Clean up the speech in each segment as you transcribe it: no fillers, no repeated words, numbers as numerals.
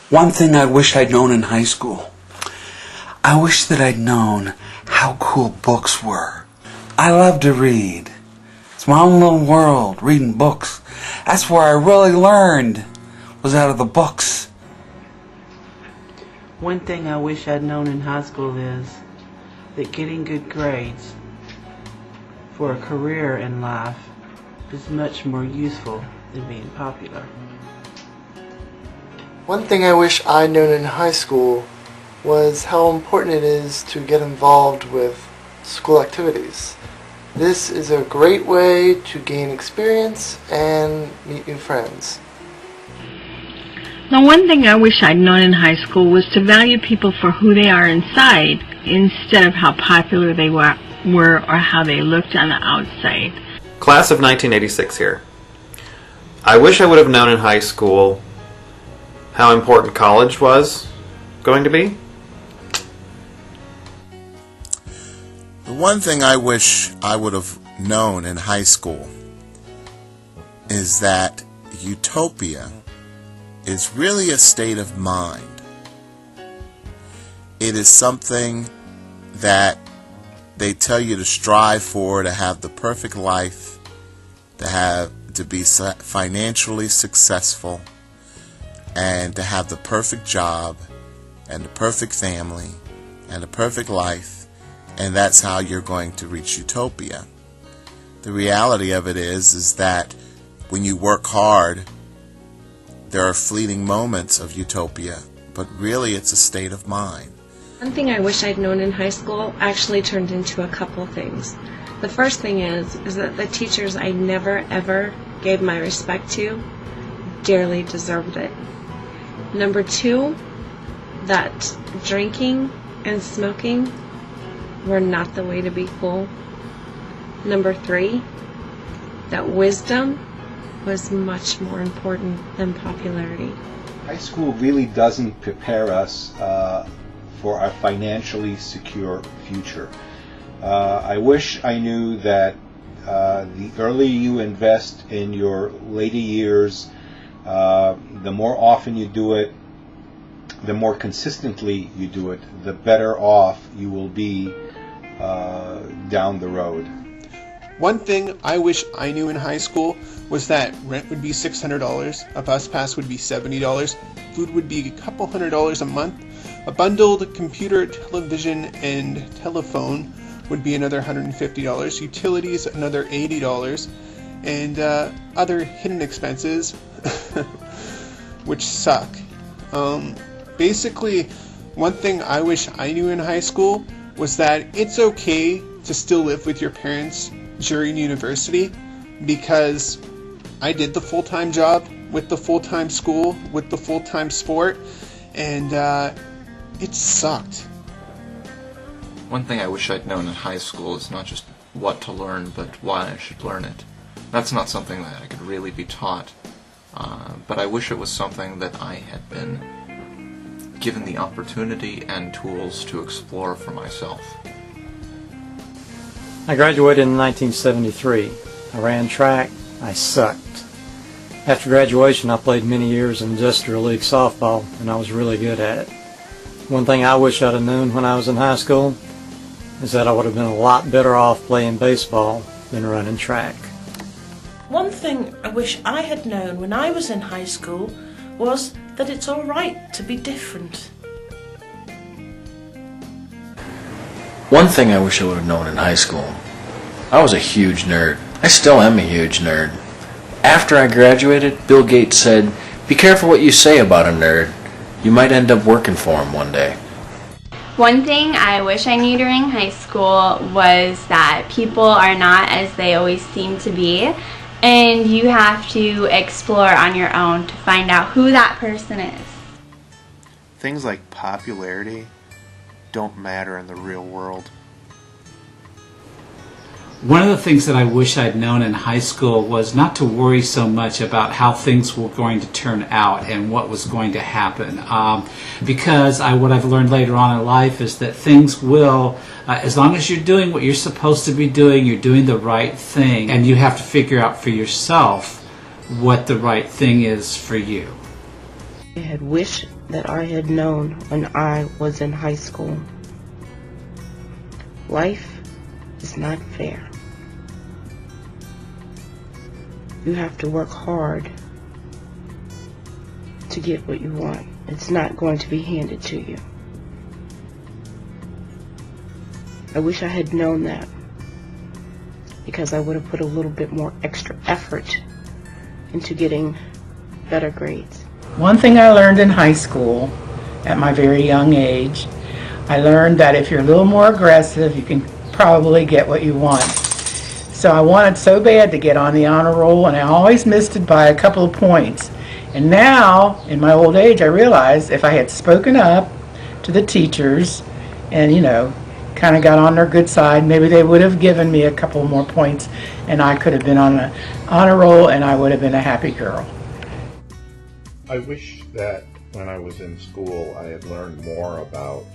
One thing I wish I'd known in high school. I wish that I'd known how cool books were. I love to read. It's my own little world, reading books. That's where I really learned, was out of the books. One thing I wish I'd known in high school is that getting good grades for a career in life is much more useful than being popular. One thing I wish I'd known in high school was how important it is to get involved with school activities. This is a great way to gain experience and meet new friends. The one thing I wish I'd known in high school was to value people for who they are inside instead of how popular they were or how they looked on the outside. Class of 1986 here. I wish I would have known in high school how important college was going to be. The one thing I wish I would have known in high school is that utopia is really a state of mind. It is something that they tell you to strive for, to have the perfect life, to be financially successful, and to have the perfect job, and the perfect family, and the perfect life, and that's how you're going to reach utopia. The reality of it is that when you work hard, there are fleeting moments of utopia, but really it's a state of mind. One thing I wish I'd known in high school actually turned into a couple things. The first thing is that the teachers I never ever gave my respect to dearly deserved it. Number two, that drinking and smoking were not the way to be cool. Number three, that wisdom was much more important than popularity. High school really doesn't prepare us for a financially secure future. I wish I knew that the earlier you invest in your later years, the more often you do it, the more consistently you do it, the better off you will be down the road. One thing I wish I knew in high school was that rent would be $600, a bus pass would be $70, food would be a couple $100 a month, a bundled computer, television, and telephone would be another $150, utilities another $80, and other hidden expenses, which suck. Basically, one thing I wish I knew in high school was that it's okay to still live with your parents during university, because I did the full-time job with the full-time school with the full-time sport, and it sucked. One thing I wish I'd known in high school is not just what to learn, but why I should learn it. That's not something that I could really be taught, but I wish it was something that I had been given the opportunity and tools to explore for myself. I graduated in 1973. I ran track. I sucked. After graduation, I played many years in Industrial League softball, and I was really good at it. One thing I wish I'd have known when I was in high school is that I would have been a lot better off playing baseball than running track. One thing I wish I had known when I was in high school was that it's all right to be different. One thing I wish I would have known in high school. I was a huge nerd. I still am a huge nerd. After I graduated, Bill Gates said, "Be careful what you say about a nerd. You might end up working for him one day." One thing I wish I knew during high school was that people are not as they always seem to be, and you have to explore on your own to find out who that person is. Things like popularity don't matter in the real world. One of the things that I wish I'd known in high school was not to worry so much about how things were going to turn out and what was going to happen. Because what I've learned later on in life is that things will, as long as you're doing what you're supposed to be doing, you're doing the right thing, and you have to figure out for yourself what the right thing is for you. I had wished that I had known when I was in high school. Life is not fair. You have to work hard to get what you want. It's not going to be handed to you. I wish I had known that, because I would have put a little bit more extra effort into getting better grades. One thing I learned in high school at my very young age, I learned that if you're a little more aggressive, you can probably get what you want. So I wanted so bad to get on the honor roll, and I always missed it by a couple of points. And now, in my old age, I realized if I had spoken up to the teachers and, kind of got on their good side, maybe they would have given me a couple more points, and I could have been on an honor roll, and I would have been a happy girl. I wish that when I was in school I had learned more about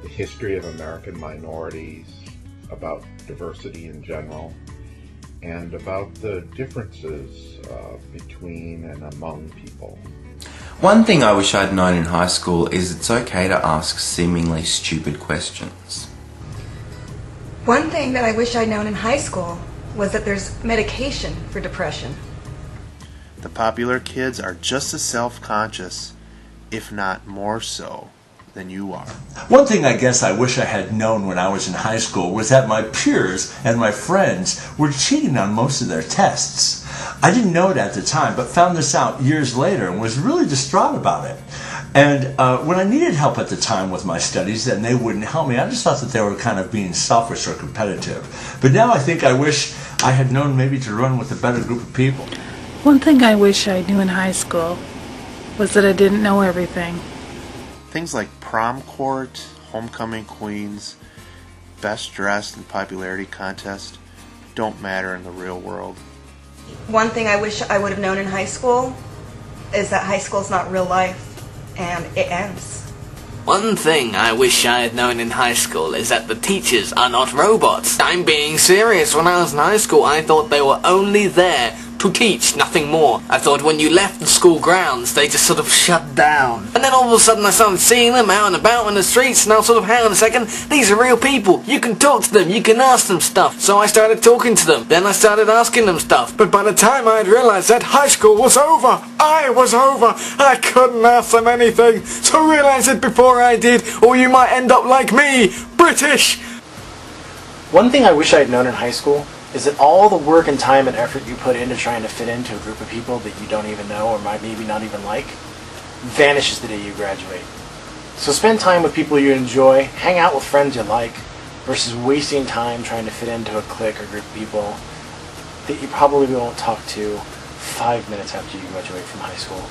the history of American minorities, about diversity in general, and about the differences between and among people. One thing I wish I'd known in high school is it's okay to ask seemingly stupid questions. One thing that I wish I'd known in high school was that there's medication for depression. The popular kids are just as self-conscious, if not more so, than you are. One thing I guess I wish I had known when I was in high school was that my peers and my friends were cheating on most of their tests. I didn't know it at the time, but found this out years later and was really distraught about it. And when I needed help at the time with my studies and they wouldn't help me, I just thought that they were kind of being selfish or competitive. But now I think I wish I had known maybe to run with a better group of people. One thing I wish I knew in high school was that I didn't know everything. Things like prom court, homecoming queens, best dressed and popularity contest don't matter in the real world. One thing I wish I would have known in high school is that high school is not real life, and it ends. One thing I wish I had known in high school is that the teachers are not robots. I'm being serious. When I was in high school, I thought they were only there to teach, nothing more. I thought when you left the school grounds, they just sort of shut down. And then all of a sudden I started seeing them out and about in the streets, and I was sort of, hang on a second, these are real people. You can talk to them, you can ask them stuff. So I started talking to them. Then I started asking them stuff. But by the time I had realized that high school was over, I was over. I couldn't ask them anything. So realize it before I did, or you might end up like me, British. One thing I wish I had known in high school is that all the work and time and effort you put into trying to fit into a group of people that you don't even know or might maybe not even like vanishes the day you graduate. So spend time with people you enjoy, hang out with friends you like, versus wasting time trying to fit into a clique or group of people that you probably won't talk to 5 minutes after you graduate from high school.